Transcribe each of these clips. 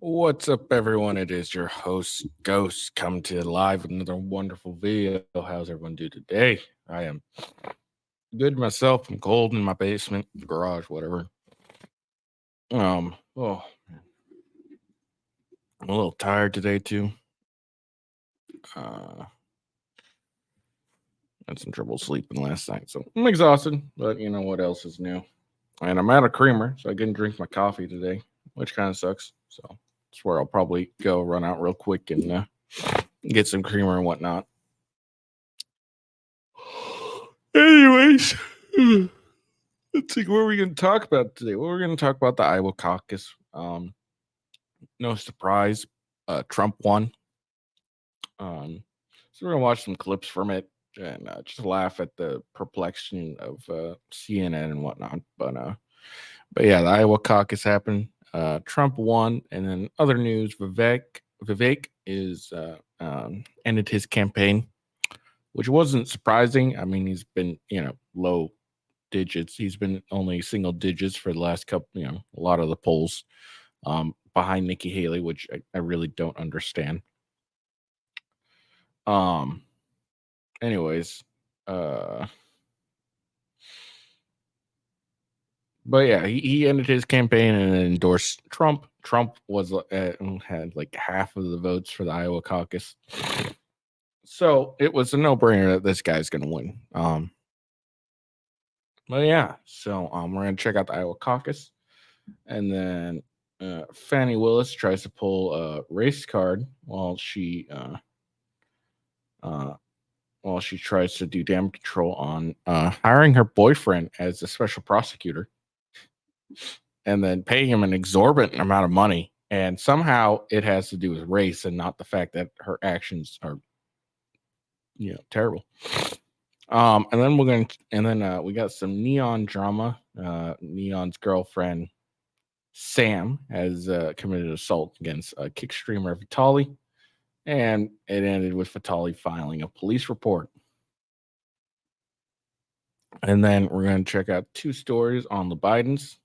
What's up, everyone? It is your host, Ghost, coming to you live with another wonderful video. How's everyone do today? I am good myself. I'm cold in my basement, garage, whatever. Oh, man. I'm a little tired today too. Had some trouble sleeping last night, so I'm exhausted. But you know what else is new? And I'm out of creamer, so I didn't drink my coffee today, which kind of sucks. So that's where I'll probably go run out real quick and get some creamer and whatnot. Anyways, let's see what we're going to talk about today. Well, we're going to talk about the Iowa caucus. No surprise, Trump won. So we're going to watch some clips from it and just laugh at the perplexion of CNN and whatnot. But yeah, the Iowa caucus happened. Trump won, and then other news: Vivek is ended his campaign, which wasn't surprising. I mean, he's been low digits. He's been only single digits for the last couple, a lot of the polls behind Nikki Haley, which I really don't understand. Anyways, but yeah, he ended his campaign and endorsed Trump. Trump was had like half of the votes for the Iowa caucus, so it was a no-brainer that this guy's going to win. But yeah, so we're gonna check out the Iowa caucus, and then Fani Willis tries to pull a race card while she tries to do damage control on hiring her boyfriend as a special prosecutor, and then paying him an exorbitant amount of money. And somehow it has to do with race and not the fact that her actions are, terrible. And then we got some N3on drama. N3on's girlfriend Sam has committed assault against a kick streamer Vitali, and it ended with Vitali filing a police report. And then we're going to check out two stories on the Bidens.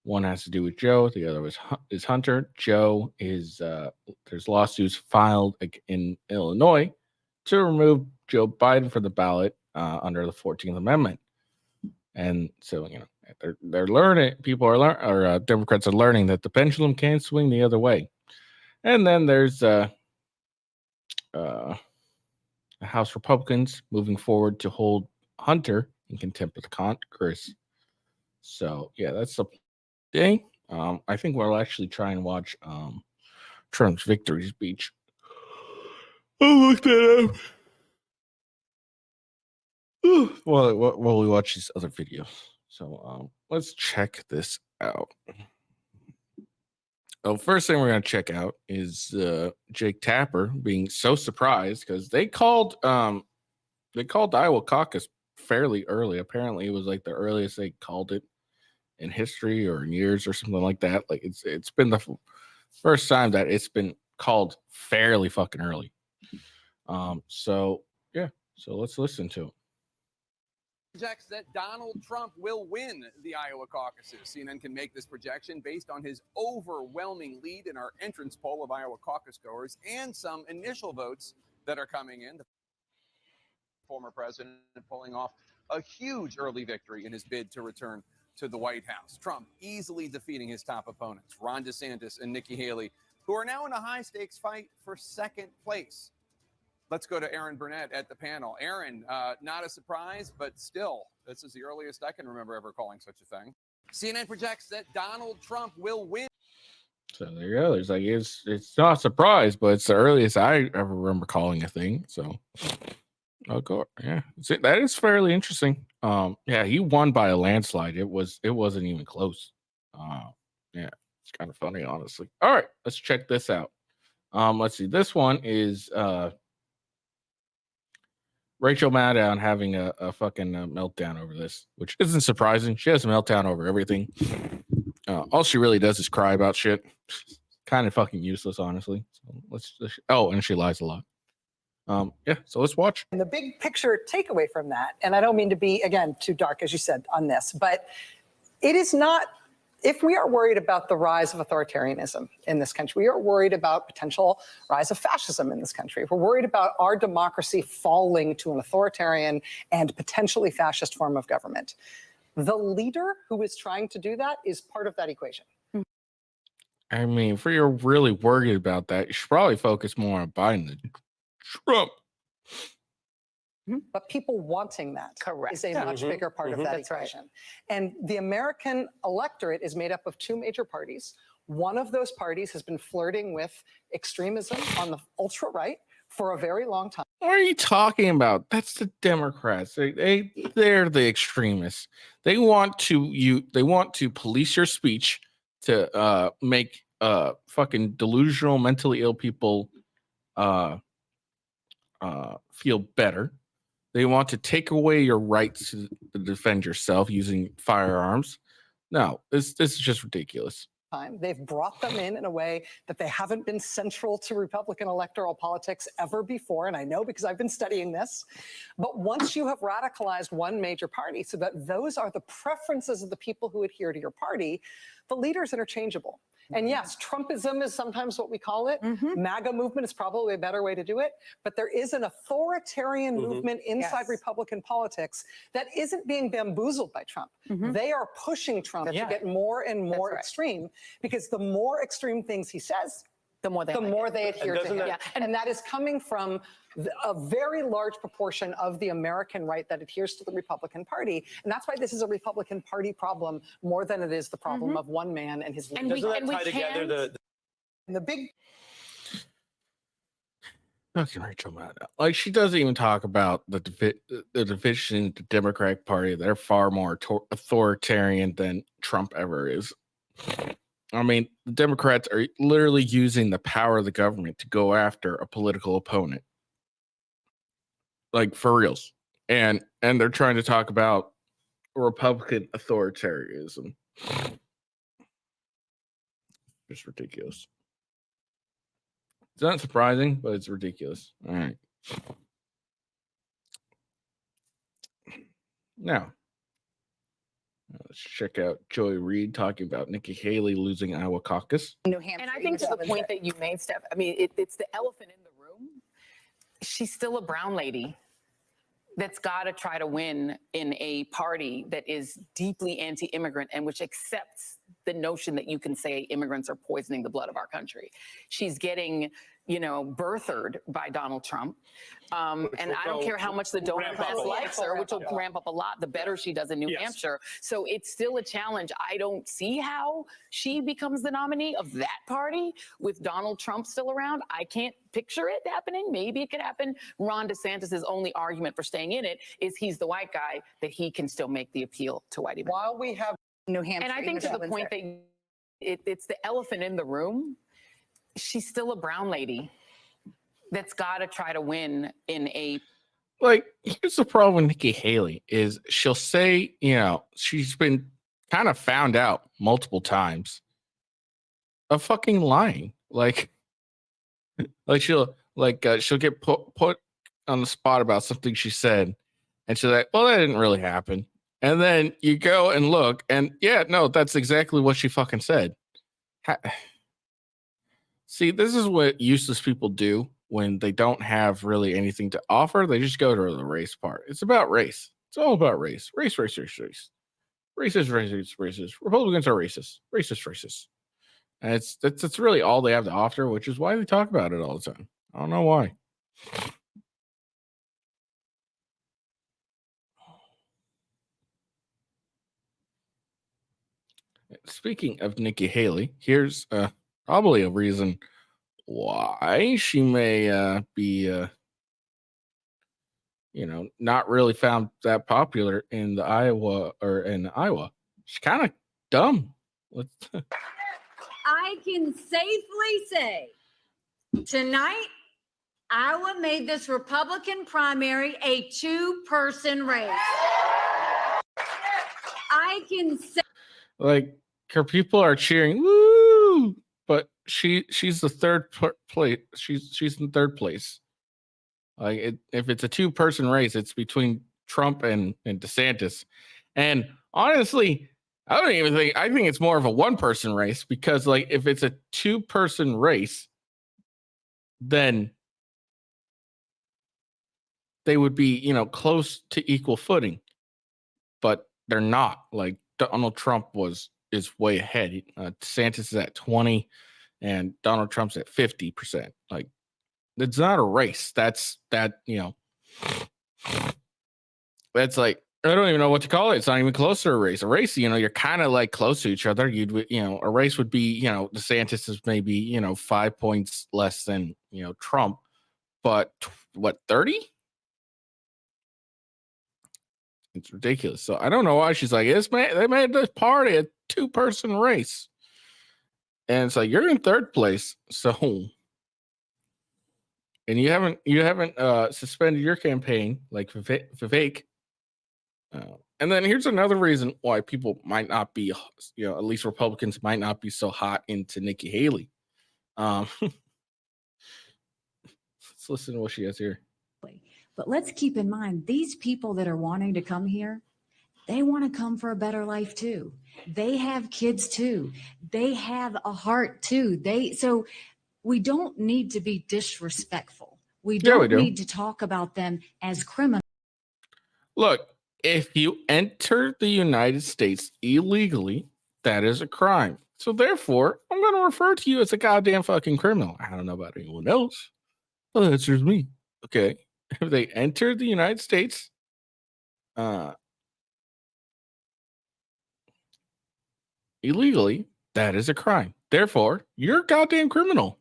One has to do with Joe. The other is Hunter. Joe is there's lawsuits filed in Illinois to remove Joe Biden from the ballot under the 14th Amendment. And so, they're learning. Democrats are learning that the pendulum can swing the other way. And then there's House Republicans moving forward to hold Hunter in contempt of the Congress. So yeah, that's the thing. I think we'll actually try and watch Trump's victory speech. I'll look that up. While we watch these other videos. So let's check this out. Oh, first thing we're going to check out is Jake Tapper being so surprised because they called the Iowa caucus fairly early. Apparently, it was like the earliest they called it in history or in years or something like that. Like it's been the first time that it's been called fairly fucking early. So yeah, so let's listen to it. Projects that Donald Trump will win the Iowa caucuses. CNN can make this projection based on his overwhelming lead in our entrance poll of Iowa caucus goers and some initial votes that are coming in. The former president pulling off a huge early victory in his bid to return to the White House. Trump easily defeating his top opponents, Ron DeSantis and Nikki Haley, who are now in a high-stakes fight for second place. Let's go to Aaron Burnett at the panel. Aaron, not a surprise, but still, this is the earliest I can remember ever calling such a thing. CNN projects that Donald Trump will win. So there you go. There's like it's not a surprise, but it's the earliest I ever remember calling a thing. So okay, yeah, that is fairly interesting. Yeah, he won by a landslide. It wasn't even close. Yeah, it's kind of funny, honestly. All right, let's check this out. Let's see. This one is Rachel Maddow having a fucking meltdown over this, which isn't surprising. She has a meltdown over everything. All she really does is cry about shit. Kind of fucking useless, honestly. So let's and she lies a lot. Yeah, so let's watch. And the big picture takeaway from that, and I don't mean to be, again, too dark, as you said, on this, but it is not, if we are worried about the rise of authoritarianism in this country, we are worried about potential rise of fascism in this country. If we're worried about our democracy falling to an authoritarian and potentially fascist form of government, the leader who is trying to do that is part of that equation. I mean, if you're really worried about that, you should probably focus more on Biden than Trump. But people wanting that is a much bigger part of that That's equation. right. And the American electorate is made up of two major parties. One of those parties has been flirting with extremism on the ultra right for a very long time. What are you talking about? That's the Democrats. They're the extremists. They want to police your speech to make fucking delusional, mentally ill people feel better. They want to take away your rights to defend yourself using firearms. No, this is just ridiculous. They've brought them in a way that they haven't been central to Republican electoral politics ever before. And I know because I've been studying this. But once you have radicalized one major party so that those are the preferences of the people who adhere to your party, the leader is interchangeable. And yes, Trumpism is sometimes what we call it. MAGA movement is probably a better way to do it. But there is an authoritarian movement inside Republican politics that isn't being bamboozled by Trump. They are pushing Trump to get more and more extreme, because the more extreme things he says, the more they adhere to him. And that is coming from a very large proportion of the American right that adheres to the Republican Party. And that's why this is a Republican Party problem more than it is the problem of one man and his leader. Doesn't that tie together the big... Fucking Rachel Maddow. Like, she doesn't even talk about the division in the Democratic Party. They're far more authoritarian than Trump ever is. I mean, the Democrats are literally using the power of the government to go after a political opponent. Like, for reals. And they're trying to talk about Republican authoritarianism. Just ridiculous. It's not surprising, but it's ridiculous. All right. Now, let's check out Joy Reid talking about Nikki Haley losing Iowa caucus. New Hampshire. And I think to the point that you made, Steph, I mean, it's the elephant in the room. She's still a brown lady that's got to try to win in a party that is deeply anti-immigrant and which accepts the notion that you can say immigrants are poisoning the blood of our country. She's getting, birthered by Donald Trump. And I don't care how much the donor class likes her, which will ramp up a lot, the better she does in New Hampshire. So it's still a challenge. I don't see how she becomes the nominee of that party with Donald Trump still around. I can't picture it happening. Maybe it could happen. Ron DeSantis' only argument for staying in it is he's the white guy, that he can still make the appeal to white evangelists. While we have New Hampshire. And I think to the point that it's the elephant in the room. She's still a brown lady that's got to try to win in a. Like, here's the problem with Nikki Haley is she'll say, she's been kind of found out multiple times of fucking lying. Like she'll get put on the spot about something she said, and she's like, well, that didn't really happen. And then you go and look, and that's exactly what she fucking said. See, this is what useless people do when they don't have really anything to offer. They just go to the race part. It's about race. It's all about race. Race. racist. Republicans are racist. And that's really all they have to offer, which is why they talk about it all the time. I don't know why. Speaking of Nikki Haley, here's probably a reason why she may be not really found that popular in Iowa. She's kind of dumb. I can safely say tonight, Iowa made this Republican primary a two-person race. I can say, Like, her people are cheering, woo! But she's the third place. She's in third place. Like, if it's a two-person race, it's between Trump and DeSantis. And honestly, I think it's more of a one-person race, because like, if it's a two-person race, then they would be, close to equal footing. But they're not. Like, Donald Trump is way ahead. DeSantis is at 20 and Donald Trump's at 50%. Like, it's not a race. That's like, I don't even know what to call it. It's not even close to a race. A race, you're kind of like close to each other. A race would be, DeSantis is maybe, 5 points less than, Trump, but what, 30? It's ridiculous. So I don't know why she's like, they made this party a two-person race. And it's like, you're in third place. So, and you haven't suspended your campaign like Vivek. And then here's another reason why people might not be, at least Republicans might not be so hot into Nikki Haley. Let's listen to what she has here. But let's keep in mind, these people that are wanting to come here, they want to come for a better life too. They have kids too. They have a heart too. So we don't need to be disrespectful. We don't need to talk about them as criminals. Look, if you enter the United States illegally, that is a crime. So therefore, I'm going to refer to you as a goddamn fucking criminal. I don't know about anyone else. Well, that's just me. Okay. If they enter the United States, illegally, that is a crime. Therefore, you're a goddamn criminal.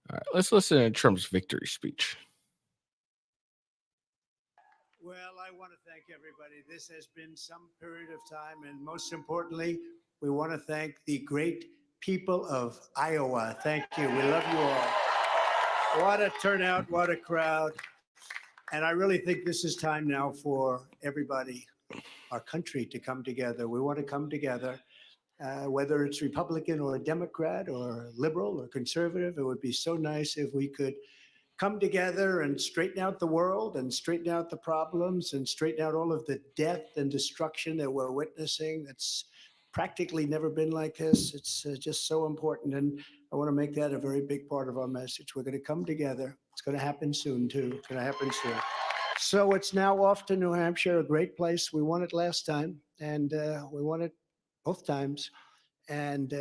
All right, let's listen to Trump's victory speech. Well, I want to thank everybody. This has been some period of time, and most importantly, we want to thank the great people of Iowa. Thank you. We love you all. What a turnout, what a crowd. And I really think this is time now for everybody, our country, to come together. We want to come together, whether it's Republican or Democrat or liberal or conservative. It would be so nice if we could come together and straighten out the world and straighten out the problems and straighten out all of the death and destruction that we're witnessing. That's practically never been like this. It's just so important. And I want to make that a very big part of our message. We're going to come together. It's going to happen soon, too. It's going to happen soon. So it's now off to New Hampshire, a great place. We won it last time, and we won it both times. And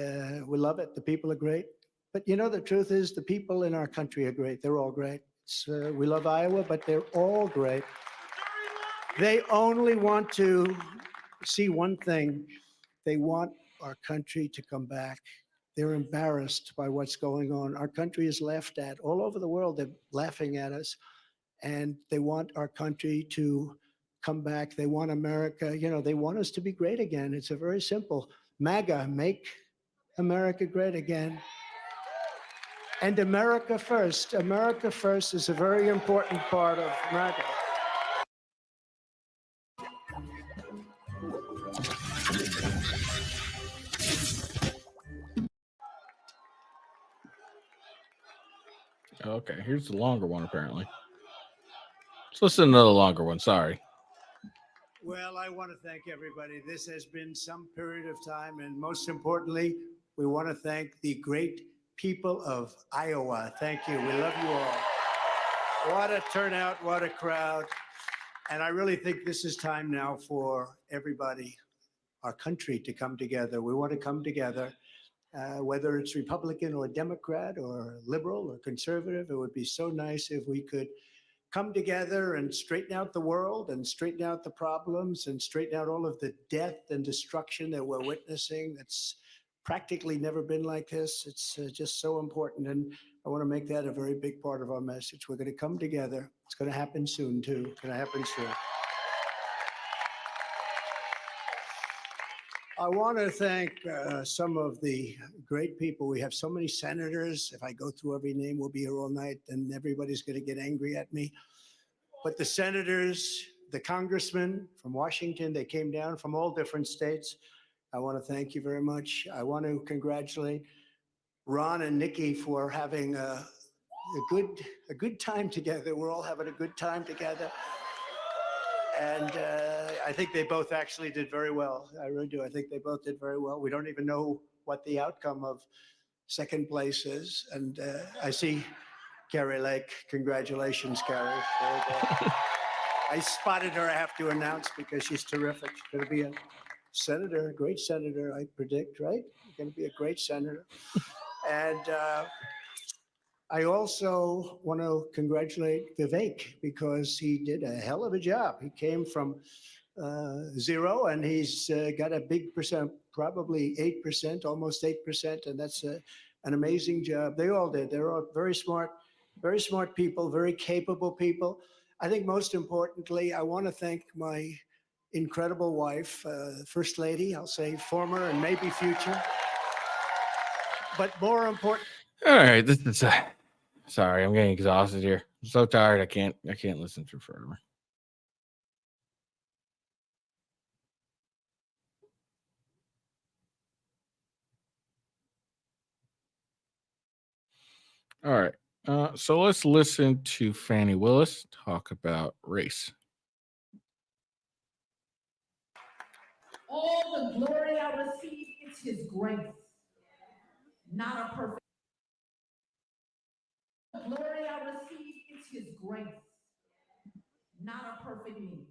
we love it. The people are great. But the truth is, the people in our country are great. They're all great. We love Iowa, but they're all great. They only want to see one thing. They want our country to come back. They're embarrassed by what's going on. Our country is laughed at. All over the world, they're laughing at us. And they want our country to come back. They want America, they want us to be great again. It's a very simple. MAGA, make America great again. And America first. America first is a very important part of MAGA. Okay, here's the longer one, apparently. Let's listen to the longer one. Sorry. Well, I want to thank everybody. This has been some period of time, and most importantly, we want to thank the great people of Iowa. Thank you. We love you all. What a turnout, what a crowd. And I really think this is time now for everybody, our country, to come together. We want to come together, whether it's Republican or Democrat or liberal or conservative. It would be so nice if we could come together and straighten out the world and straighten out the problems and straighten out all of the death and destruction that we're witnessing. That's practically never been like this. It's just so important. And I want to make that a very big part of our message. We're going to come together. It's going to happen soon, too. It's going to happen soon. I want to thank some of the great people. We have so many senators. If I go through every name, we'll be here all night, and everybody's going to get angry at me. But the senators, the congressmen from Washington, they came down from all different states. I want to thank you very much. I want to congratulate Ron and Nikki for having a good time together. We're all having a good time together. And I think they both actually did very well. I really do. I think they both did very well. We don't even know what the outcome of second place is. And I see Carrie Lake. Congratulations, Carrie. I spotted her, I have to announce, because she's terrific. She's going to be a senator, a great senator, I predict, right? You're going to be a great senator. And I also want to congratulate Vivek, because he did a hell of a job. He came from 0, and he's got a big percent, probably 8%, almost 8%, and that's an amazing job. They all did. They're all very smart people, very capable people. I think most importantly, I want to thank my incredible wife, First Lady, I'll say former and maybe future, but more important. All right, this is sorry, I'm getting exhausted here. I'm so tired. I can't listen to forever. All right. So let's listen to Fani Willis talk about race. All the glory I receive, it's his grace, not a perfect. The glory I receive, it's his grace, not a perfect me.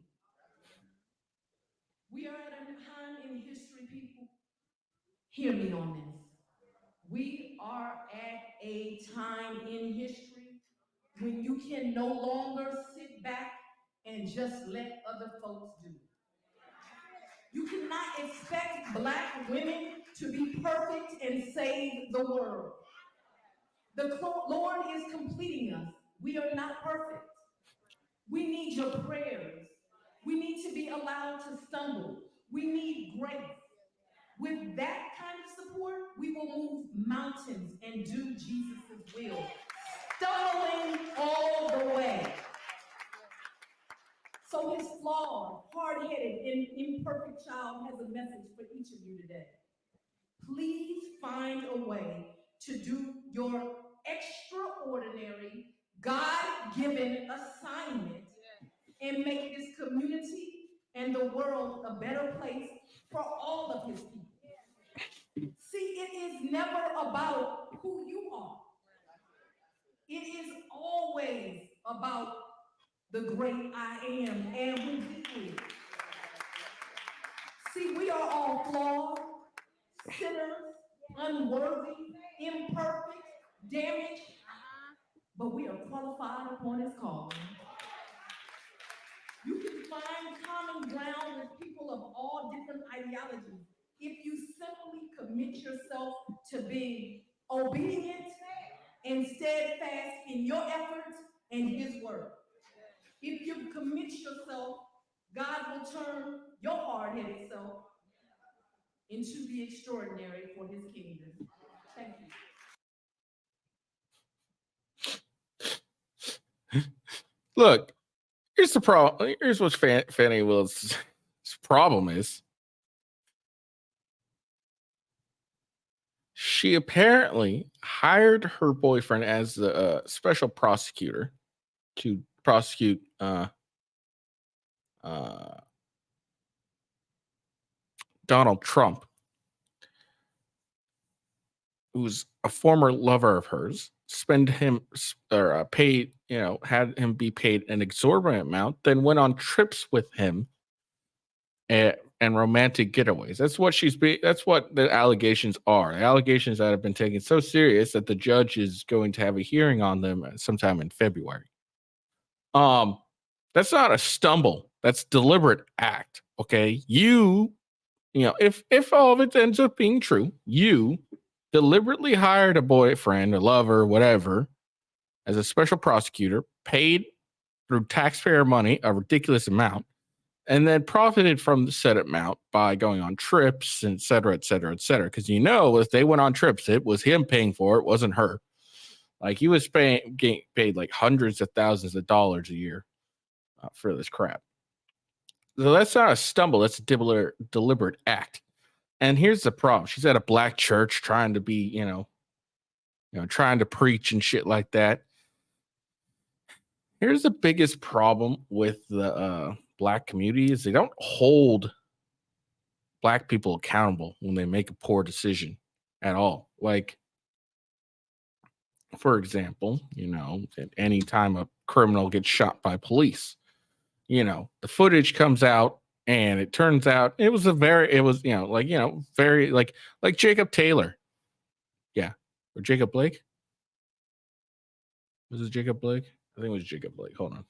We are at a time in history, people. Hear me on this. We are at a time in history when you can no longer sit back and just let other folks do it. You cannot expect Black women to be perfect and save the world. The Lord is completing us. We are not perfect. We need your prayers. We need to be allowed to stumble. We need grace. With that kind of support, we will move mountains and do Jesus' will, stumbling all the way. So his flawed, hard-headed, and imperfect child has a message for each of you today. Please find a way to do your extraordinary, God-given assignment and make this community and the world a better place for all of his people. See, it is never about who you are. It is always about the great I am and who he is. See, we are all flawed, sinners, unworthy, imperfect, damaged, but we are qualified upon his calling. You can find common ground with people of all different ideologies if you simply commit yourself to being obedient and steadfast in your efforts and his word. If you commit yourself, God will turn your hard-headed self into the extraordinary for his kingdom. Thank you. Look, here's the problem. Here's what Fani Willis' problem is. She apparently hired her boyfriend as a special prosecutor to prosecute Donald Trump, who's a former lover of hers. spend him or paid, had him be paid an exorbitant amount, then went on trips with him and romantic getaways. That's what the allegations are. The allegations that have been taken so serious that the judge is going to have a hearing on them sometime in February. That's not a stumble. That's deliberate act. Okay. If all of it ends up being true, you deliberately hired a boyfriend, a lover, whatever, as a special prosecutor, paid through taxpayer money a ridiculous amount, and then profited from the said amount by going on trips, et cetera, et cetera, et cetera. Because if they went on trips, it was him paying for it, wasn't her. Like he was getting paid like hundreds of thousands of dollars a year for this crap. So that's not a stumble. That's a deliberate act. And here's the problem. She's at a black church trying to be, trying to preach and shit like that. Here's the biggest problem with the black community is they don't hold black people accountable when they make a poor decision at all. Like, for example, at any time a criminal gets shot by police, the footage comes out and it turns out it was very like Jacob Taylor. Yeah. Or Jacob Blake. Was it Jacob Blake? I think it was Jacob Blake. Hold on.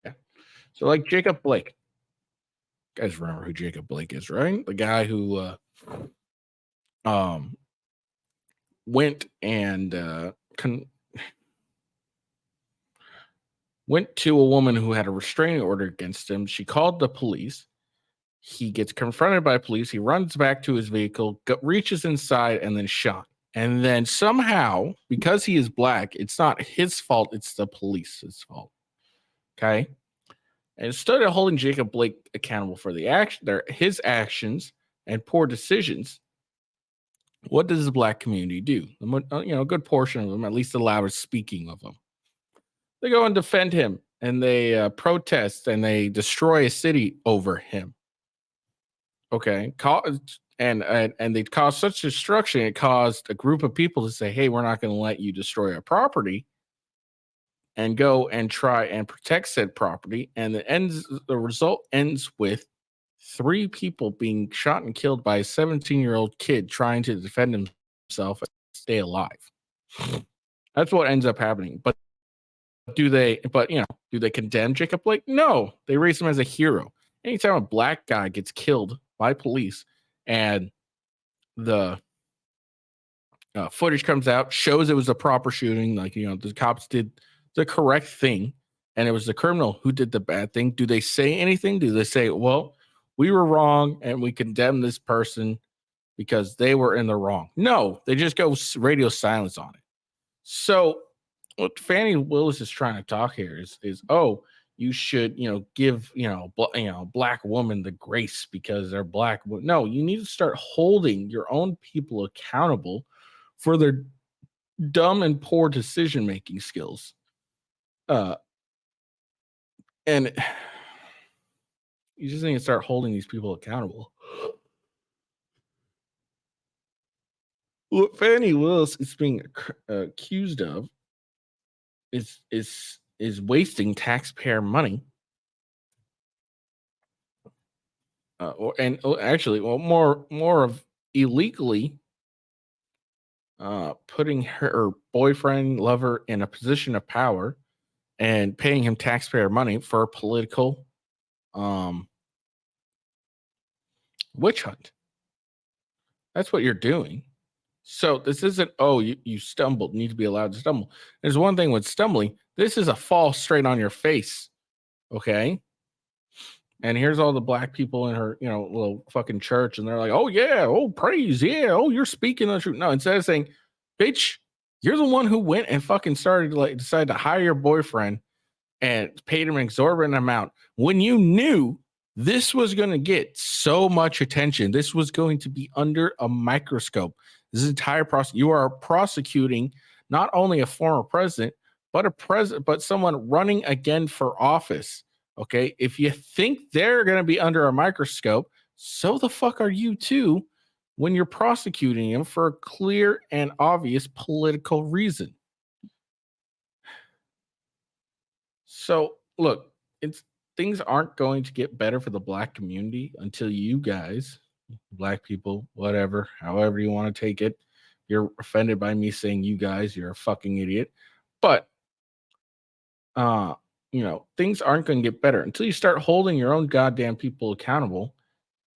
Yeah. So like Jacob Blake. You guys remember who Jacob Blake is, right? The guy who went and went to a woman who had a restraining order against him. She called the police. He gets confronted by police. He runs back to his vehicle, reaches inside, and then shot. And then somehow, because he is black, it's not his fault. It's the police's fault. Okay. And instead of holding Jacob Blake accountable for his actions and poor decisions, what does the black community do? A good portion of them, at least the loudest speaking of them, they go and defend him, and they protest, and they destroy a city over him. Okay, and they caused such destruction, it caused a group of people to say, "Hey, we're not going to let you destroy our property," and go and try and protect said property. And the result ends with 3 people being shot and killed by a 17-year-old kid trying to defend himself and stay alive. That's what ends up happening. But do they condemn Jacob Blake? No, they raise him as a hero. Anytime a black guy gets killed by police and the footage comes out, shows it was a proper shooting, the cops did the correct thing, and it was the criminal who did the bad thing, do they say anything? Do they say, well, we were wrong and we condemn this person because they were in the wrong? No, they just go radio silence on it. So what Fani Willis is trying to talk here is you should, give, black woman the grace because they're black. No, you need to start holding your own people accountable for their dumb and poor decision-making skills. And you just need to start holding these people accountable. What Fani Willis is being accused of is wasting taxpayer money, more of illegally putting her boyfriend, lover in a position of power and paying him taxpayer money for a political witch hunt. That's what you're doing. So this isn't, you stumbled, need to be allowed to stumble. There's one thing with stumbling. This is a fall straight on your face. Okay. And here's all the black people in her, little fucking church. And they're like, oh yeah. Oh, praise. Yeah. Oh, you're speaking the truth. No, instead of saying, bitch, you're the one who went and fucking decided to hire your boyfriend and paid him an exorbitant amount when you knew this was going to get so much attention. This was going to be under a microscope. This entire process, you are prosecuting not only a former president, but someone running again for office. Okay, if you think they're going to be under a microscope, so the fuck are you too when you're prosecuting him for a clear and obvious political reason. So look, things aren't going to get better for the black community until you guys, black people, whatever, however you want to take it. You're offended by me saying you guys, you're a fucking idiot. But things aren't going to get better until you start holding your own goddamn people accountable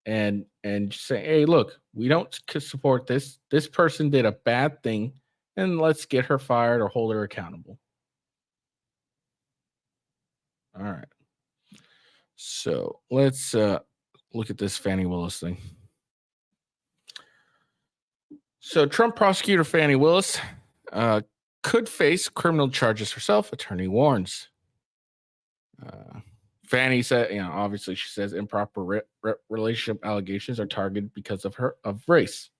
and just say, hey, look, we don't support this. This person did a bad thing, and let's get her fired or hold her accountable. All right. So let's look at this Fani Willis thing. So Trump prosecutor Fani Willis could face criminal charges herself, attorney warns. Fani said, obviously she says improper relationship allegations are targeted because of race.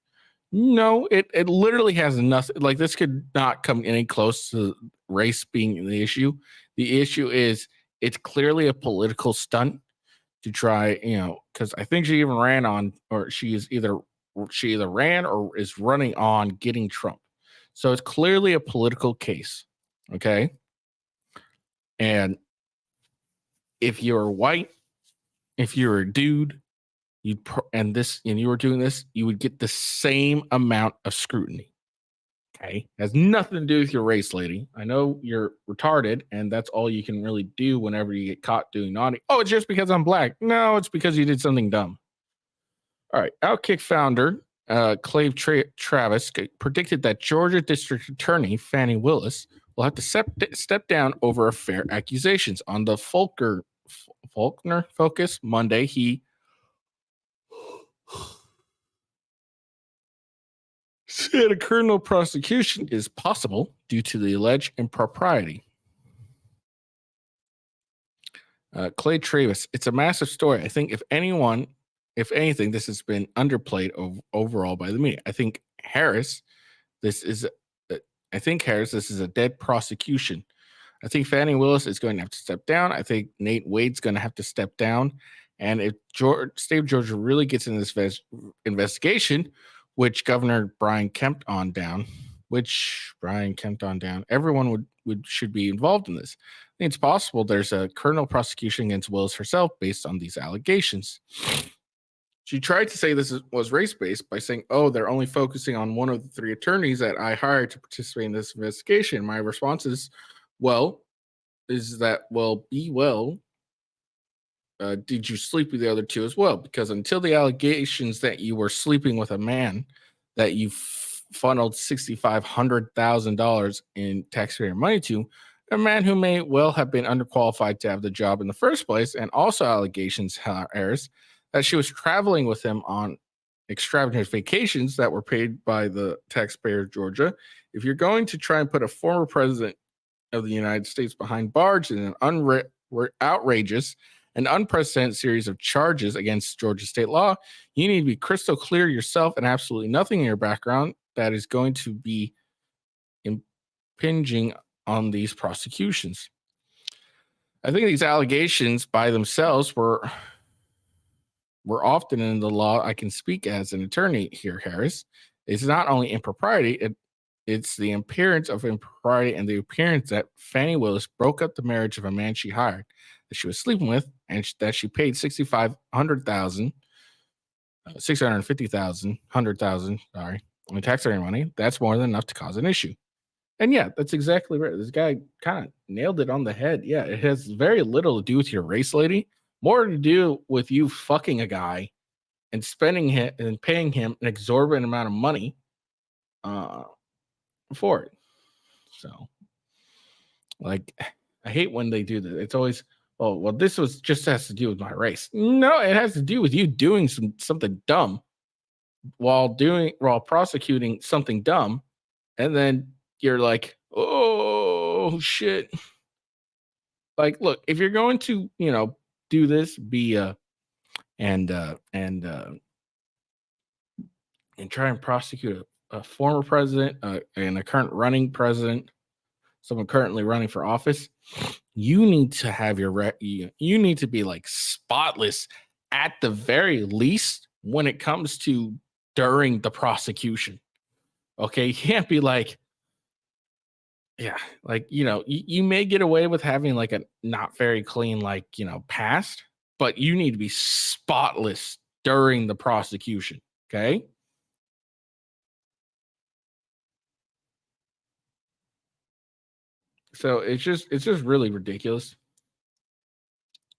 No, it literally has nothing. Like, this could not come any close to race being the issue. The issue is it's clearly a political stunt to try, because I think she even ran on, or she either ran or is running on getting Trump. So it's clearly a political case. Okay. And if you're white, if you're a dude, you were doing this, you would get the same amount of scrutiny. Okay. Has nothing to do with your race, lady. I know you're retarded, and that's all you can really do whenever you get caught doing naughty. Oh, it's just because I'm black. No, it's because you did something dumb. All right. Outkick founder Clave Travis predicted that Georgia District Attorney Fani Willis will have to step down over affair accusations. On the Faulkner Focus Monday, he said a criminal prosecution is possible due to the alleged impropriety. Clay Travis, it's a massive story. I think if anything, this has been underplayed overall by the media. I think Harris, this is a dead prosecution. I think Fani Willis is going to have to step down. I think Nate Wade's going to have to step down. And if state of Georgia really gets in this investigation, which Governor Brian Kemp on down, everyone should be involved in this. I think it's possible there's a criminal prosecution against Willis herself based on these allegations. She tried to say this was race-based by saying, oh, they're only focusing on one of the three attorneys that I hired to participate in this investigation. My response is, did you sleep with the other two as well? Because until the allegations that you were sleeping with a man that you funneled $6,500,000 in taxpayer money to, a man who may well have been underqualified to have the job in the first place, and also allegations, Harris, that she was traveling with him on extravagant vacations that were paid by the taxpayer of Georgia. If you're going to try and put a former president of the United States behind bars in an outrageous and unprecedented series of charges against Georgia state law, you need to be crystal clear yourself and absolutely nothing in your background that is going to be impinging on these prosecutions. I think these allegations by themselves were often in the law. I can speak as an attorney here, Harris. It's not only impropriety, it's the appearance of impropriety and the appearance that Fani Willis broke up the marriage of a man she hired, that she was sleeping with, and that she paid $650,000 in taxpayer money. That's more than enough to cause an issue. And yeah, that's exactly right. This guy kind of nailed it on the head. Yeah, it has very little to do with your race, lady. More to do with you fucking a guy and spending him and paying him an exorbitant amount of money for it. So, like, I hate when they do that. It's always, oh, well, this was just has to do with my race. No, it has to do with you doing something dumb while prosecuting something dumb, and then you're like, oh shit. Like, look, if you're going to, do this, and try and prosecute a former president and a current running president, someone currently running for office, you need to have you need to be like spotless at the very least when it comes to during the prosecution. Okay, you can't be like, yeah, like, you may get away with having like a not very clean, like, past, but you need to be spotless during the prosecution. Okay. So it's just really ridiculous.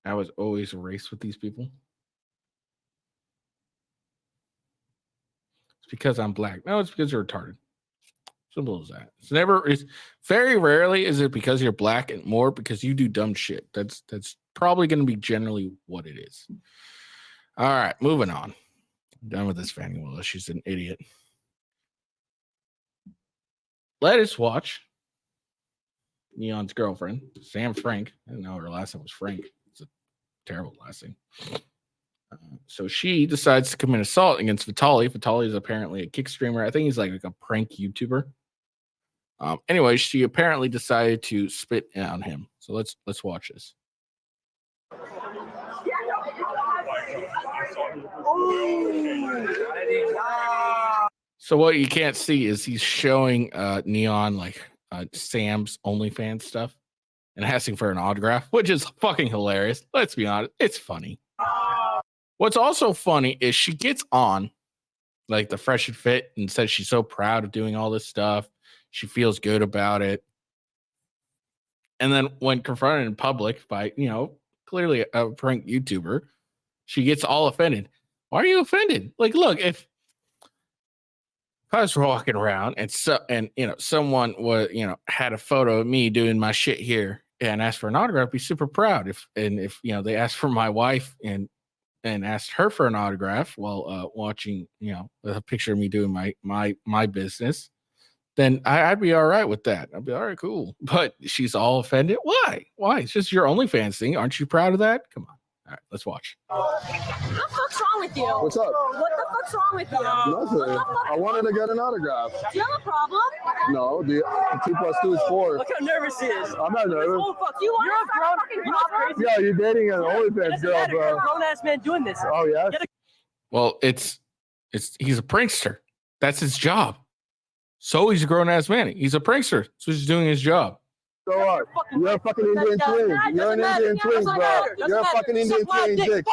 I was always a race with these people. It's because I'm black. No, it's because you're retarded. Simple as that. It's very rarely is it because you're black, and more because you do dumb shit. That's probably going to be generally what it is. All right, moving on. I'm done with this Fani Willis. She's an idiot. Let us watch N3on's girlfriend, Sam Frank. I didn't know her last name was Frank. It's a terrible last name. So she decides to commit assault against Vitali. Vitali is apparently a kick streamer. I think he's like a prank YouTuber. Anyway, she apparently decided to spit on him. So let's watch this. So what you can't see is he's showing N3on like Sam's OnlyFans stuff and asking for an autograph, which is fucking hilarious. Let's be honest, it's funny. What's also funny is she gets on like the Fresh and Fit and says she's so proud of doing all this stuff. She feels good about it. And then when confronted in public by, clearly a prank YouTuber, she gets all offended. Why are you offended? Like, look, if I was walking around and someone was, had a photo of me doing my shit here and asked for an autograph, I'd be super proud. If they asked for my wife and asked her for an autograph while watching, a picture of me doing my business, then I'd be all right with that. I'd be all right, cool. But she's all offended. Why? It's just your OnlyFans thing. Aren't you proud of that? Come on. All right, let's watch. What the fuck's wrong with you? What's up? What the fuck's wrong with you? Nothing. I wanted to get an autograph. Do you have a problem? No, the 2 + 2 is 4. Look how nervous he is. I'm not nervous. Oh, fuck. You want to start a fucking problem? Yeah, you're dating an OnlyFans girl, bro. You're a grown-ass man doing this. Oh, yeah? Well, he's a prankster. That's his job. So he's a grown-ass man. He's a prankster. So he's doing his job. So what? You're a fucking Indian twin. You're an Indian twin, bro. You're a fucking Indian twin, dick.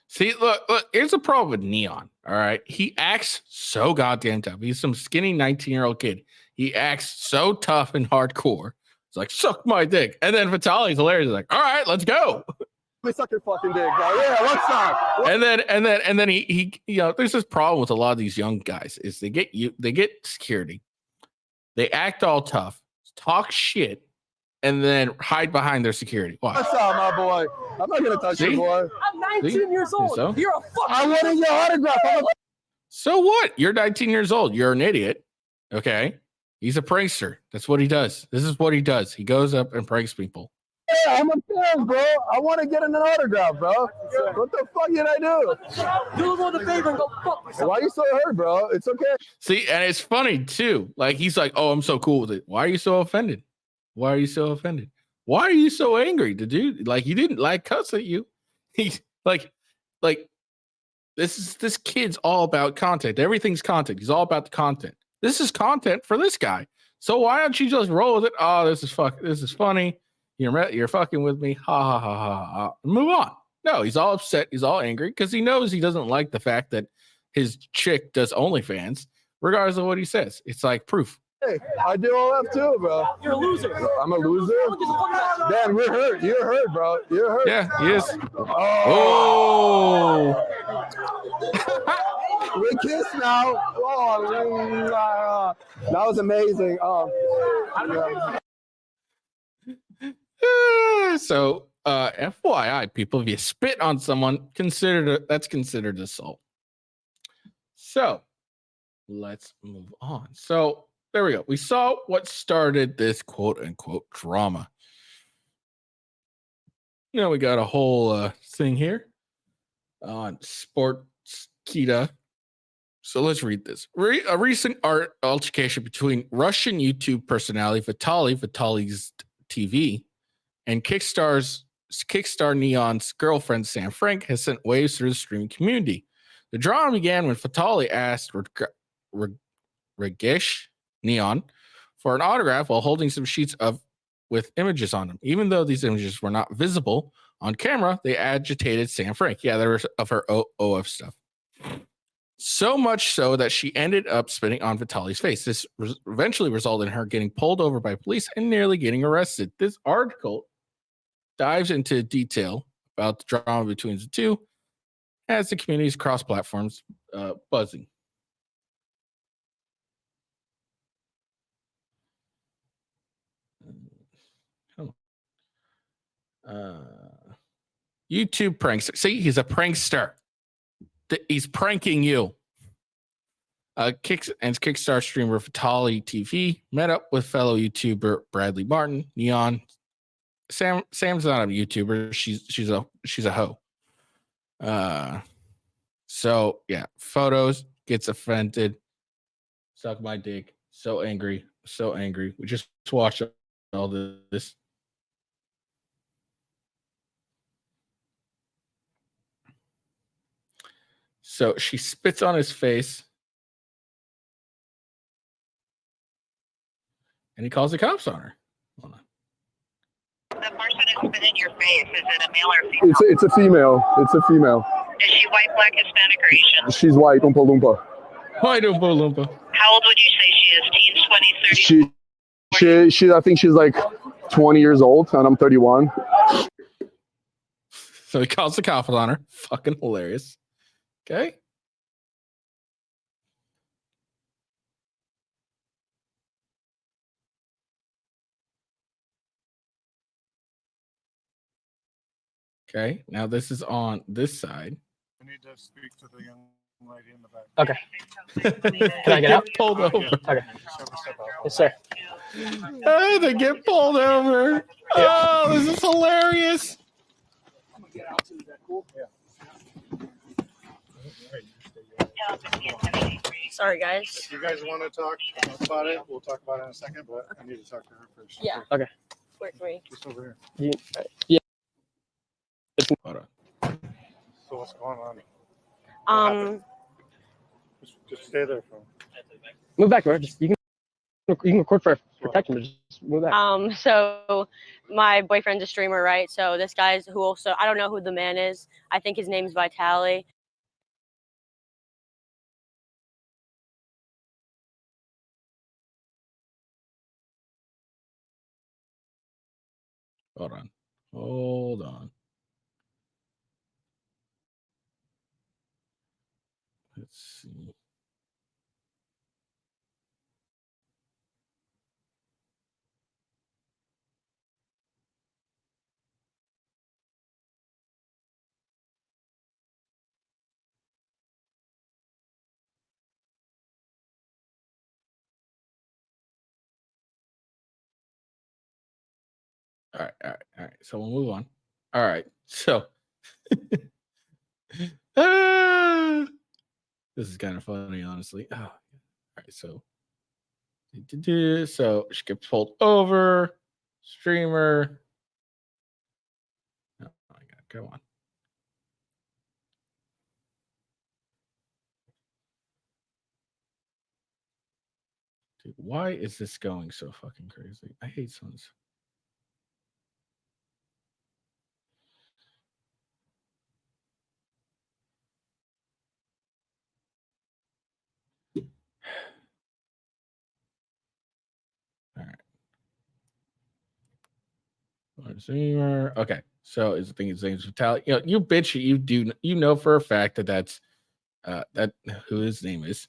See, look, here's a problem with N3on. All right. He acts so goddamn tough. He's some skinny 19-year-old kid. He acts so tough and hardcore. It's like, suck my dick. And then Vitali's hilarious. He's like, all right, let's go. Let me suck your fucking dick, bro. Yeah, what's up? And then he there's this problem with a lot of these young guys is they get security. They act all tough, talk shit, and then hide behind their security. Why? What's up, my boy? I'm not gonna touch you, boy. I'm 19 years old. So? You're a fucking... I wanted your autograph. So what? You're 19 years old. You're an idiot. Okay. He's a prankster. That's what he does. This is what he does. He goes up and pranks people. Yeah, I'm a fan, bro. I want to get an autograph, bro. What the fuck did I do? Do him a favor and go fuck yourself. Why are you so hurt, bro? It's okay. See, and it's funny too. Like he's like, "Oh, I'm so cool with it." Why are you so offended? Why are you so offended? Why are you so angry? The dude, like, he didn't like cuss at you. He's like this kid's all about content. Everything's content. He's all about the content. This is content for this guy. So why don't you just roll with it? Oh, this is funny. You're fucking with me. Ha ha ha ha ha. Move on. No, he's all upset. He's all angry because he knows he doesn't like the fact that his chick does OnlyFans, regardless of what he says. It's like proof. Hey, I do OF too, bro. You're a loser. I'm a loser? Dan, we're hurt. You're hurt, bro. You're hurt. Yeah, he is. Oh. We kiss now. Oh, that was amazing. Yeah. So, FYI, people, if you spit on someone, that's considered assault. So, let's move on. So, there we go. We saw what started this quote unquote drama. We got a whole thing here on Sports Kita So let's read this. A recent art altercation between Russian YouTube personality Vitali's TV, and Kickstar N3on's girlfriend Sam Frank has sent waves through the streaming community. The drama began when Vitali asked Ragesh N3on for an autograph while holding some sheets with images on them. Even though these images were not visible on camera, they agitated Sam Frank. Yeah, they were of her OF stuff. So much so that she ended up spitting on Vitali's face. This eventually resulted in her getting pulled over by police and nearly getting arrested. This article dives into detail about the drama between the two as the community's cross platforms buzzing. YouTube prankster. See, he's a prankster. He's pranking you. Kickstarter streamer Vitali TV met up with fellow YouTuber Bradley Martin. N3on. Sam's not a YouTuber. She's a hoe. So yeah, photos, gets offended, suck my dick. So angry. We just watched all this. So she spits on his face. And he calls the cops on her. Hold on. The person who spit in your face, is it a male or female? It's a female. It's a female. Is she white, black, Hispanic, or Asian? She's white, Oompa Loompa. White Oompa Loompa. How old would you say she is? Teens, 20s, 30s? She I think she's like 20 years old, and I'm 31. So he calls the cops on her. Fucking hilarious. Okay. Okay, now this is on this side. I need to speak to the young lady in the back. Okay. Can I get out? Pulled over. Okay. Yes, sir. Oh, they get pulled over. Oh, this is hilarious. Sorry, guys. If you guys want to talk about it, we'll talk about it in a second, but I need to talk to her first. Yeah. Okay. Where's me? Just over Yeah. Hold on. here. So what's going on? Just stay there for Move back, bro. You can record for protection, but just move back. So my boyfriend's a streamer, right? So this guy's who also, I don't know who the man is. I think his name's Vitali. Hold on. Let's see. All right. So we'll move on. All right. So this is kind of funny, honestly. Oh, all right. So she gets pulled over. Streamer. Oh my God. Go on. Dude, why is this going so fucking crazy? I hate sons. All right. Okay. So is the thing his name's Vitali. You know, you bitch, you know for a fact that's that who his name is.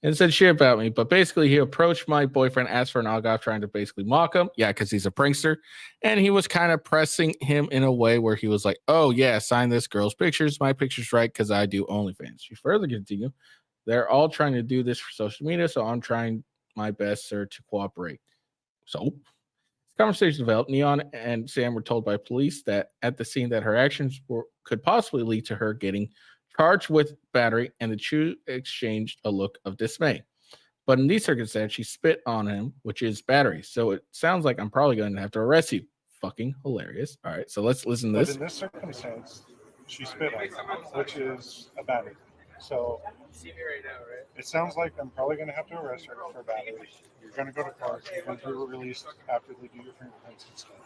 And said shit about me, but basically he approached my boyfriend, asked for an autograph, trying to basically mock him. Yeah, because he's a prankster. And he was kind of pressing him in a way where he was like, oh yeah, sign this girl's pictures. My picture's right because I do OnlyFans. She further continued, they're all trying to do this for social media, so I'm trying my best, sir, to cooperate. So this conversation developed. N3on and Sam were told by police that at the scene that her actions could possibly lead to her getting charged with battery, and the two exchanged a look of dismay. But in these circumstances, she spit on him, which is battery. So it sounds like I'm probably going to have to arrest you. Fucking hilarious. All right, so let's listen to But this. in this circumstance, she spit on him, which is a battery. So it sounds like I'm probably going to have to arrest her for battery. You're going to go to court. You're going to be released after they do your fingerprints and stuff.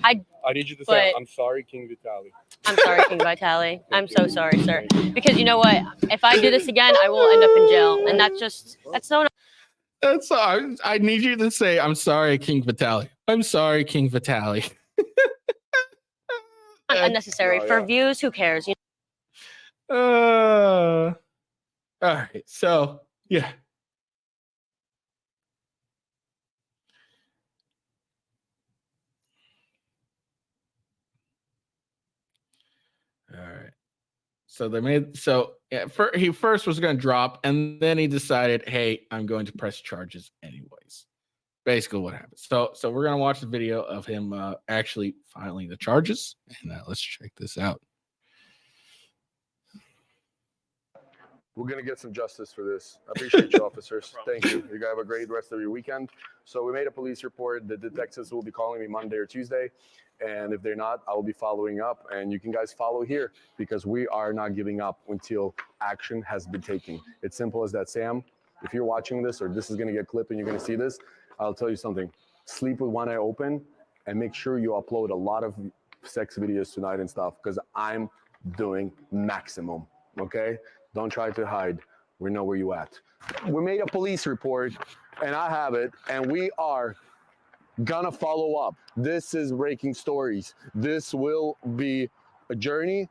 I need you to say, I'm sorry, King Vitaly. I'm sorry, King Vitali. I'm so sorry, sir. Because you know what? If I do this again, I will end up in jail, and that's so. That's I need you to say, I'm sorry, King Vitaly. I'm sorry, King Vitaly. Unnecessary. For views, who cares? All right, so yeah. All right. So they made he first was going to drop, and then he decided, hey, I'm going to press charges anyways. Basically, what happened. So we're going to watch the video of him actually filing the charges, and let's check this out. We're going to get some justice for this. I appreciate you, officers. Thank you. You guys have a great rest of your weekend. So we made a police report. The detectives will be calling me Monday or Tuesday. And if they're not, I will be following up. And you can guys follow here because we are not giving up until action has been taken. It's simple as that, Sam. If you're watching this or this is going to get clipped and you're going to see this, I'll tell you something. Sleep with one eye open and make sure you upload a lot of sex videos tonight and stuff because I'm doing maximum, okay? Don't try to hide. We know where you at. We made a police report, and I have it, and we are gonna follow up. This is breaking stories. This will be a journey.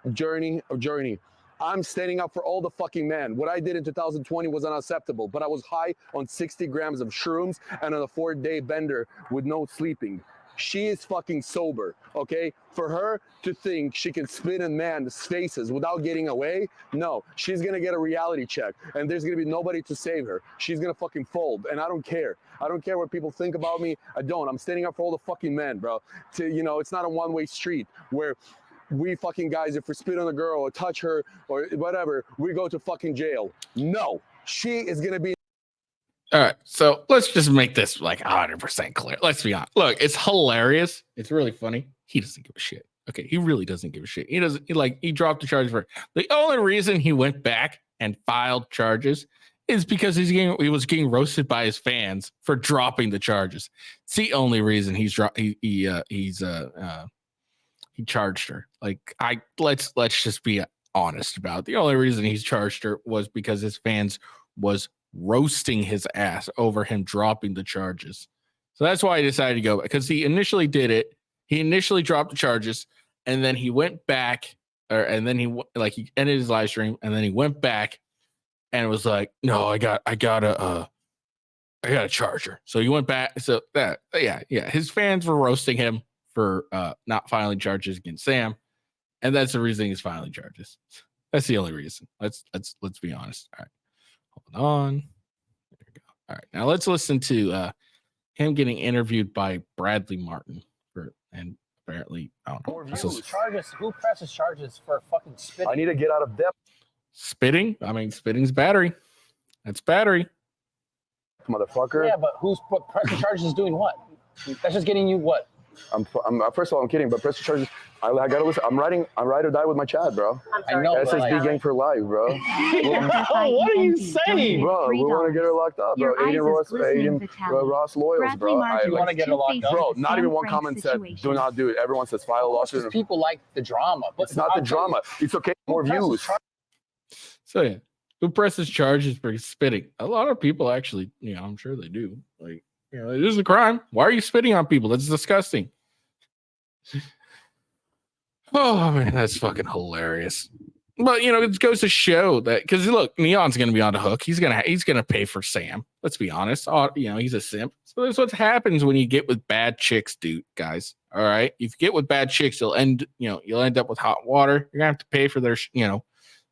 I'm standing up for all the fucking men. What I did in 2020 was unacceptable, but I was high on 60 grams of shrooms and on a 4-day bender with no sleeping. She is fucking sober, okay? For her to think she can spit in men's faces without getting away, no. She's gonna get a reality check, and there's gonna be nobody to save her. She's gonna fucking fold, and I don't care. I don't care what people think about me. I don't. I'm standing up for all the fucking men, bro. It's not a one-way street where we fucking guys, if we spit on a girl or touch her or whatever, we go to fucking jail. No, she is gonna be. All right, so let's just make this like 100% clear. Let's be honest. Look, it's hilarious. It's really funny. He doesn't give a shit. Okay, he really doesn't give a shit. He doesn't he dropped the charges for the only reason he went back and filed charges is because he was getting roasted by his fans for dropping the charges. It's the only reason he charged her. Let's just be honest about it. The only reason he's charged her was because his fans was roasting his ass over him dropping the charges. So that's why he decided to go, because he initially did it. He initially dropped the charges, and then he went back, and then he ended his live stream, and then he went back and was like, no, I got a charger. So he went back. So his fans were roasting him for not filing charges against Sam, and that's the reason he's filing charges. That's the only reason. Let's be honest. All right. Hold on. There we go. All right. Now let's listen to him getting interviewed by Bradley Martin and apparently, I don't know. Charges. Who presses charges for fucking spitting? I need to get out of depth. Spitting? I mean, spitting's battery. That's battery. Motherfucker. Yeah, but who's pressing charges doing what? That's just getting you what? I'm first of all, I'm kidding, but press charges. I gotta listen. I'm ride or die with my Chad, bro. I know. SSB gang for life, bro. What are you saying, bro? We want to get her locked up, bro. Aiden Ross Loyals, bro. You want to get her locked up, bro? Not even one comment said do not do it. Everyone says file a lawsuit. People like the drama, but it's not the drama. It's okay. More views. So yeah, who presses charges for spitting? A lot of people actually, I'm sure they do. It is a crime. Why are you spitting on people? That's disgusting. Oh man, that's fucking hilarious. But it goes to show that, because look, N3on's gonna be on the hook. He's gonna pay for Sam. Let's be honest. He's a simp. So that's what happens when you get with bad chicks, dude, guys. All right. If you get with bad chicks, you'll end up with hot water. You're gonna have to pay for their their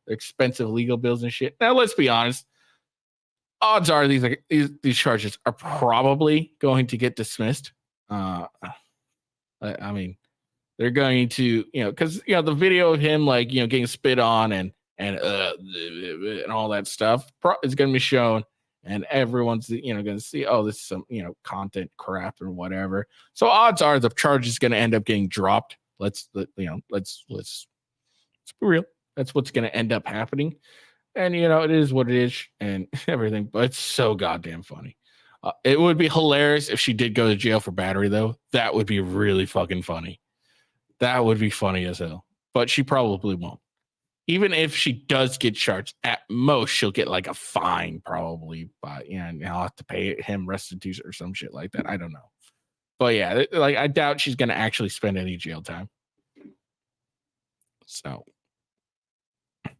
expensive legal bills and shit. Now let's be honest. Odds are these charges are probably going to get dismissed. I mean, they're going to, because the video of him like getting spit on and all that stuff is going to be shown, and everyone's going to see, oh, this is some content crap or whatever. So odds are the charge is going to end up getting dropped. Let's be real. That's what's going to end up happening. And, it is what it is and everything, but it's so goddamn funny. It would be hilarious if she did go to jail for battery, though. That would be really fucking funny. That would be funny as hell. But she probably won't. Even if she does get charged, at most, she'll get like a fine, probably. And I'll have to pay him restitution or some shit like that. I don't know. But yeah, like I doubt she's going to actually spend any jail time. So it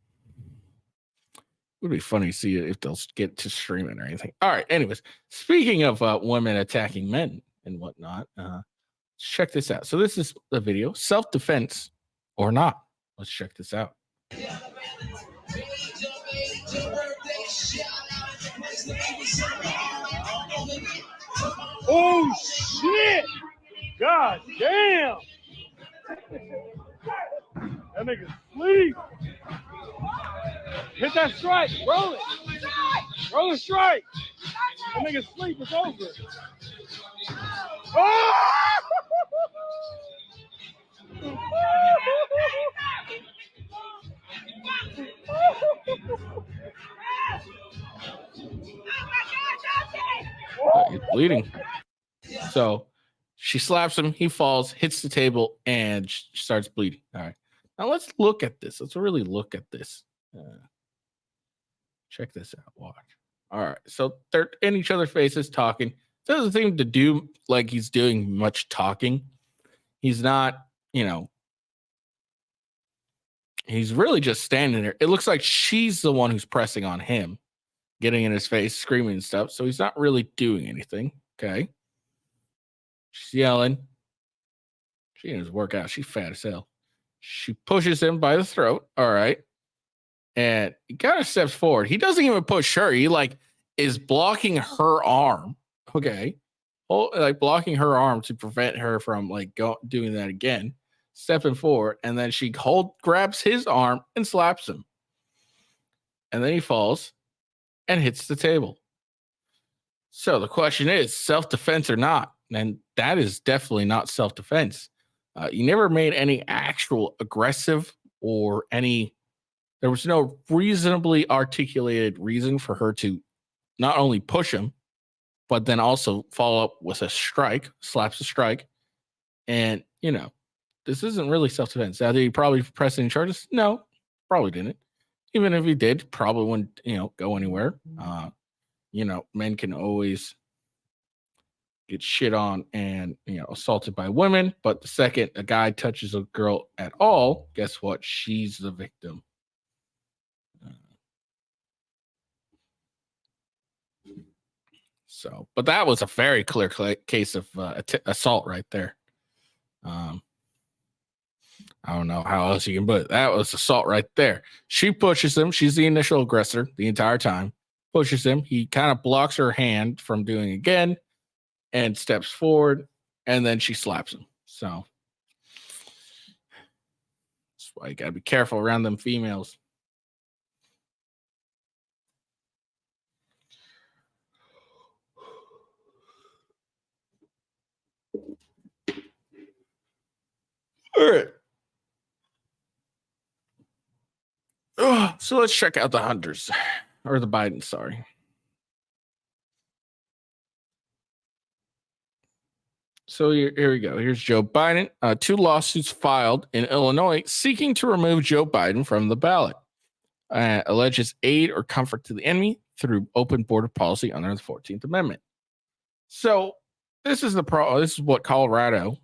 would be funny to see if they'll get to streaming or anything. All right. Anyways, speaking of women attacking men and whatnot, let's check this out. So this is the video, self-defense or not. Let's check this out. Oh shit! God damn! That nigga sleep. Hit that strike. Roll it. Roll a strike. That nigga sleep. It's over. Oh! He's bleeding. So she slaps him. He falls, hits the table, and starts bleeding. All right. Now let's look at this. Let's really look at this. Check this out. Watch. All right. So they're in each other's faces talking. Doesn't seem to do like he's doing much talking. He's not, he's really just standing there. It looks like she's the one who's pressing on him, getting in his face, screaming and stuff. So he's not really doing anything. Okay. She's yelling. She didn't work out. She's fat as hell. She pushes him by the throat. All right. And he kind of steps forward. He doesn't even push her. He is blocking her arm. Okay. Blocking her arm to prevent her from doing that again. Stepping forward. And then she grabs his arm and slaps him. And then he falls and hits the table. So the question is, self-defense or not? And that is definitely not self-defense. You never made any actual aggressive or there was no reasonably articulated reason for her to not only push him, but then also follow up with a strike, slaps a strike. And, this isn't really self-defense. Now, did he probably press any charges? No, probably didn't. Even if he did, probably wouldn't, go anywhere. Men can always get shit on and assaulted by women, but the second a guy touches a girl at all, guess what? She's the victim. But that was a very clear case of assault right there. I don't know how else you can put it. That was assault right there. She pushes him. She's the initial aggressor the entire time. Pushes him. He kind of blocks her hand from doing it again and steps forward, and then she slaps him. So that's why you got to be careful around them females. All right. So let's check out the Hunters, or the Bidens, sorry. So here we go. Here's Joe Biden. 2 lawsuits filed in Illinois seeking to remove Joe Biden from the ballot. Alleges aid or comfort to the enemy through open border policy under the 14th Amendment. So this is this is what Colorado's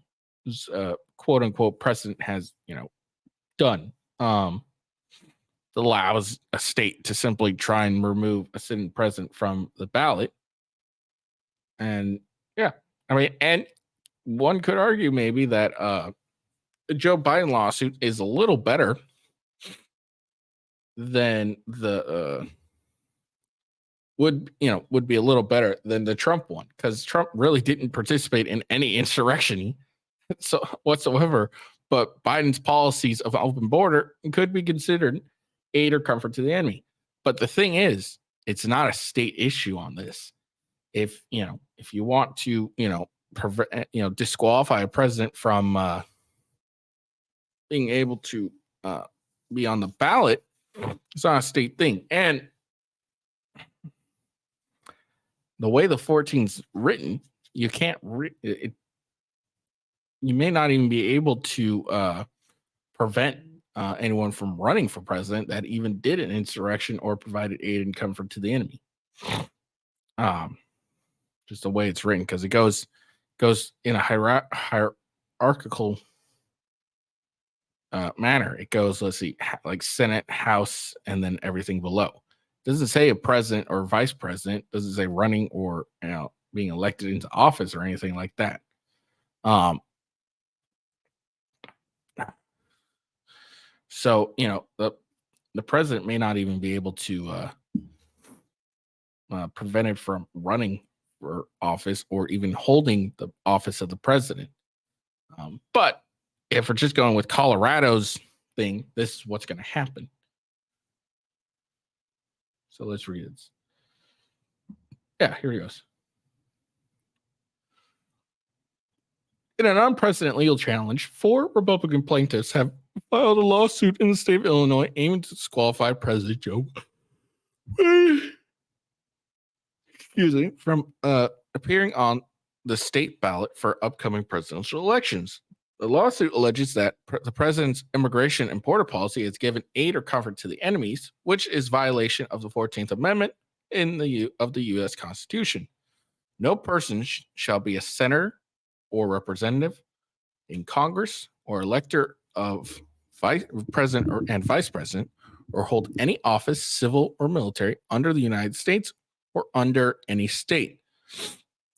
quote unquote president has, done. Allows a state to simply try and remove a sitting president from the ballot. And and one could argue maybe that the Joe Biden lawsuit is a little better than the would be a little better than the Trump one, because Trump really didn't participate in any insurrection whatsoever. but Biden's policies of open border could be considered aid or comfort to the enemy. But the thing is, it's not a state issue on this. If you want to, disqualify a president from being able to be on the ballot, it's not a state thing. And the way the 14's written, you can't you may not even be able to prevent anyone from running for president that even did an insurrection or provided aid and comfort to the enemy. Just the way it's written, because it goes in a hierarchical manner. It goes, let's see, like Senate, House, and then everything below. It doesn't say a president or vice president. It doesn't say running or being elected into office or anything like that. So the president may not even be able to prevent it from running for office or even holding the office of the president. But if we're just going with Colorado's thing, this is what's going to happen. So let's read it. Yeah, here he goes. In an unprecedented legal challenge, 4 Republican plaintiffs have filed a lawsuit in the state of Illinois aiming to disqualify President Joe from appearing on the state ballot for upcoming presidential elections. The lawsuit alleges that the president's immigration and border policy has given aid or comfort to the enemies, which is violation of the 14th Amendment of the U.S. Constitution. No person shall be a senator or representative in Congress or elector of president and vice president, or hold any office, civil or military, under the United States or under any state,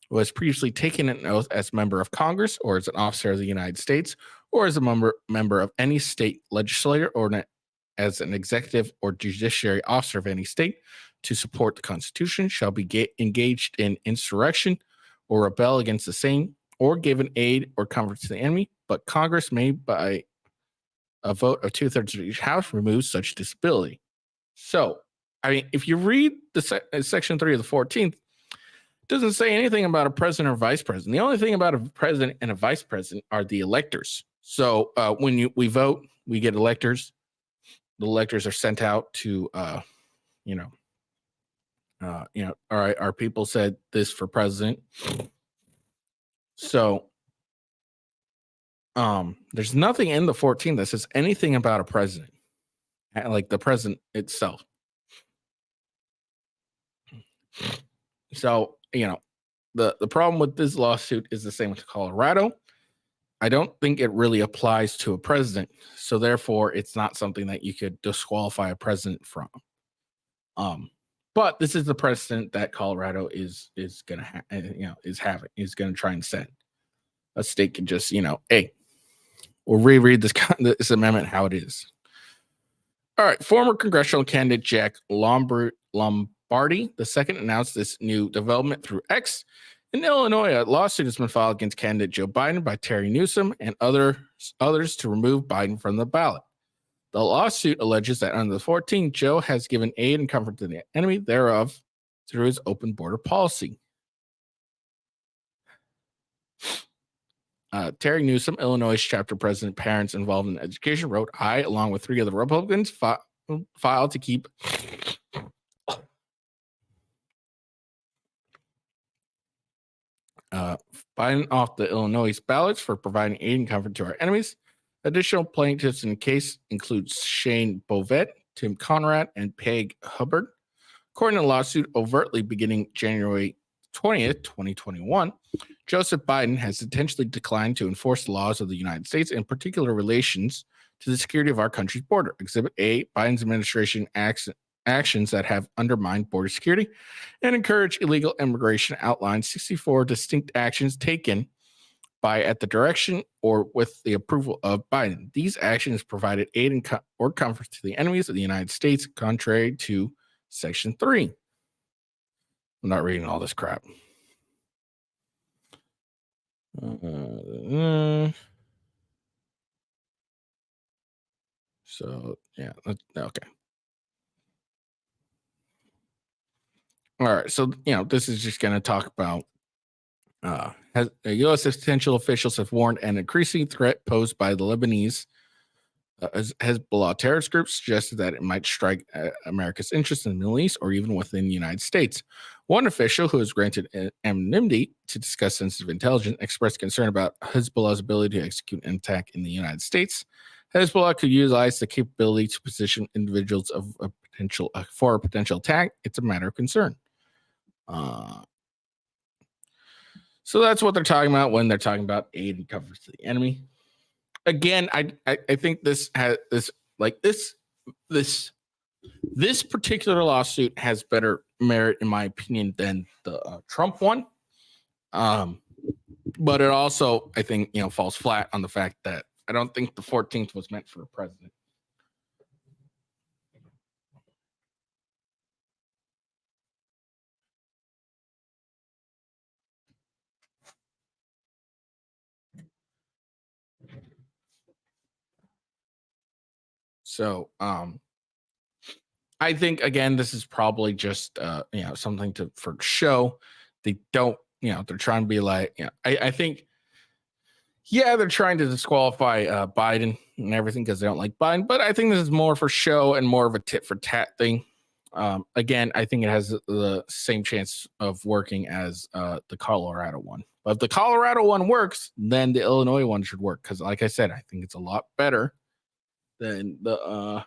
who has previously taken an oath as member of Congress or as an officer of the United States or as a member of any state legislature or as an executive or judiciary officer of any state to support the Constitution, shall be engaged in insurrection or rebel against the same, or given aid or comfort to the enemy, but Congress may, by a vote of 2/3 of each house, remove such disability. So, I mean, if you read the Section 3 of the 14th, it doesn't say anything about a president or vice president. The only thing about a president and a vice president are the electors. So when we vote, we get electors. The electors are sent out to, all right, our people said this for president. So there's nothing in the 14 that says anything about a president, like the president itself. So, the problem with this lawsuit is the same with Colorado. I don't think it really applies to a president. So therefore, it's not something that you could disqualify a president from. But this is the precedent that Colorado is going to is going to try and set. A state can just, hey, we'll reread this amendment how it is. All right. Former congressional candidate Jack Lombardi II announced this new development through X. In Illinois, a lawsuit has been filed against candidate Joe Biden by Terry Newsom and others to remove Biden from the ballot. The lawsuit alleges that under the 14th, Joe has given aid and comfort to the enemy thereof through his open border policy. Terry Newsom, Illinois chapter president, parents involved in education, wrote, I, along with 3 other Republicans, filed to keep Biden off the Illinois ballots for providing aid and comfort to our enemies. Additional plaintiffs in the case include Shane Bovet, Tim Conrad, and Peg Hubbard. According to the lawsuit, overtly beginning January 20th, 2021, Joseph Biden has intentionally declined to enforce the laws of the United States, in particular relations to the security of our country's border. Exhibit A, Biden's administration actions that have undermined border security and encouraged illegal immigration outlines 64 distinct actions taken by, at the direction, or with the approval of Biden. These actions provided aid and or comfort to the enemies of the United States, contrary to Section 3. I'm not reading all this crap. So yeah, okay. All right, so this is just going to talk about U.S. potential officials have warned an increasing threat posed by the Lebanese Hezbollah terrorist group, suggested that it might strike America's interests in the Middle East or even within the United States. One official who was granted anonymity to discuss sensitive intelligence expressed concern about Hezbollah's ability to execute an attack in the United States. Hezbollah could utilize the capability to position individuals for a potential attack. It's a matter of concern. So that's what they're talking about when they're talking about aid and coverage to the enemy. Again, I think this particular lawsuit has better merit, in my opinion, than the Trump one. But it also, I think, falls flat on the fact that I don't think the 14th was meant for a president. So, I think again, this is probably just something for show. They don't, they're trying to be like, I think, they're trying to disqualify Biden and everything because they don't like Biden. But I think this is more for show and more of a tit for tat thing. Again, I think it has the same chance of working as the Colorado one. But if the Colorado one works, then the Illinois one should work because, like I said, I think it's a lot better than the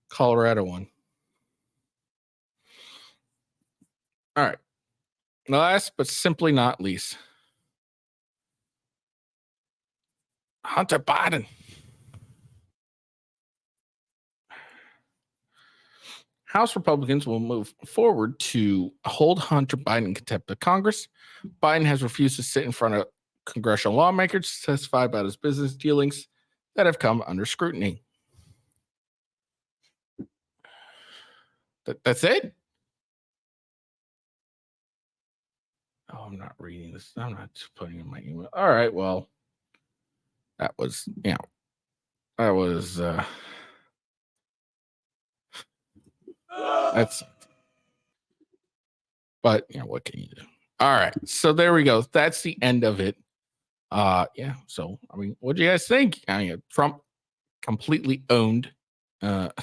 Colorado one. All right. Last but simply not least, Hunter Biden. House Republicans will move forward to hold Hunter Biden in contempt of Congress. Biden has refused to sit in front of congressional lawmakers to testify about his business dealings that have come under scrutiny. That's it? Oh, I'm not reading this. I'm not putting in my email. All right, well, that was, that's, but, what can you do? All right, so there we go. That's the end of it. So, what do you guys think? Trump completely owned the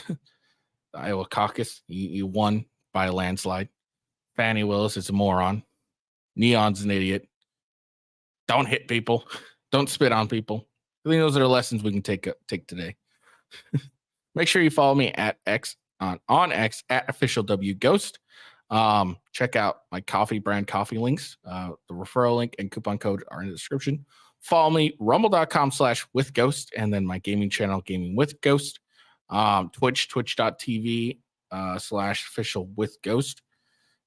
Iowa caucus. He won by a landslide. Fani Willis is a moron. N3on's an idiot. Don't hit people. Don't spit on people. I think those are lessons we can take today. Make sure you follow me at X on X at officialwghost. Check out my coffee brand coffee links. The referral link and coupon code are in the description. Follow me, rumble.com/withghost, and then my gaming channel, Gaming with Ghost. Twitch.tv /officialwithghost.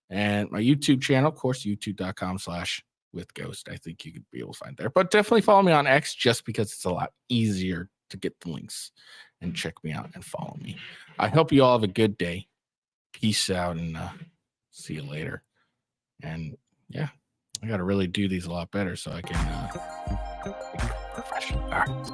And my YouTube channel, of course, youtube.com/withghost. I think you could be able to find there. But definitely follow me on X just because it's a lot easier to get the links and check me out and follow me. I hope you all have a good day. Peace out and see you later. And I got to really do these a lot better so I can become professional. All right.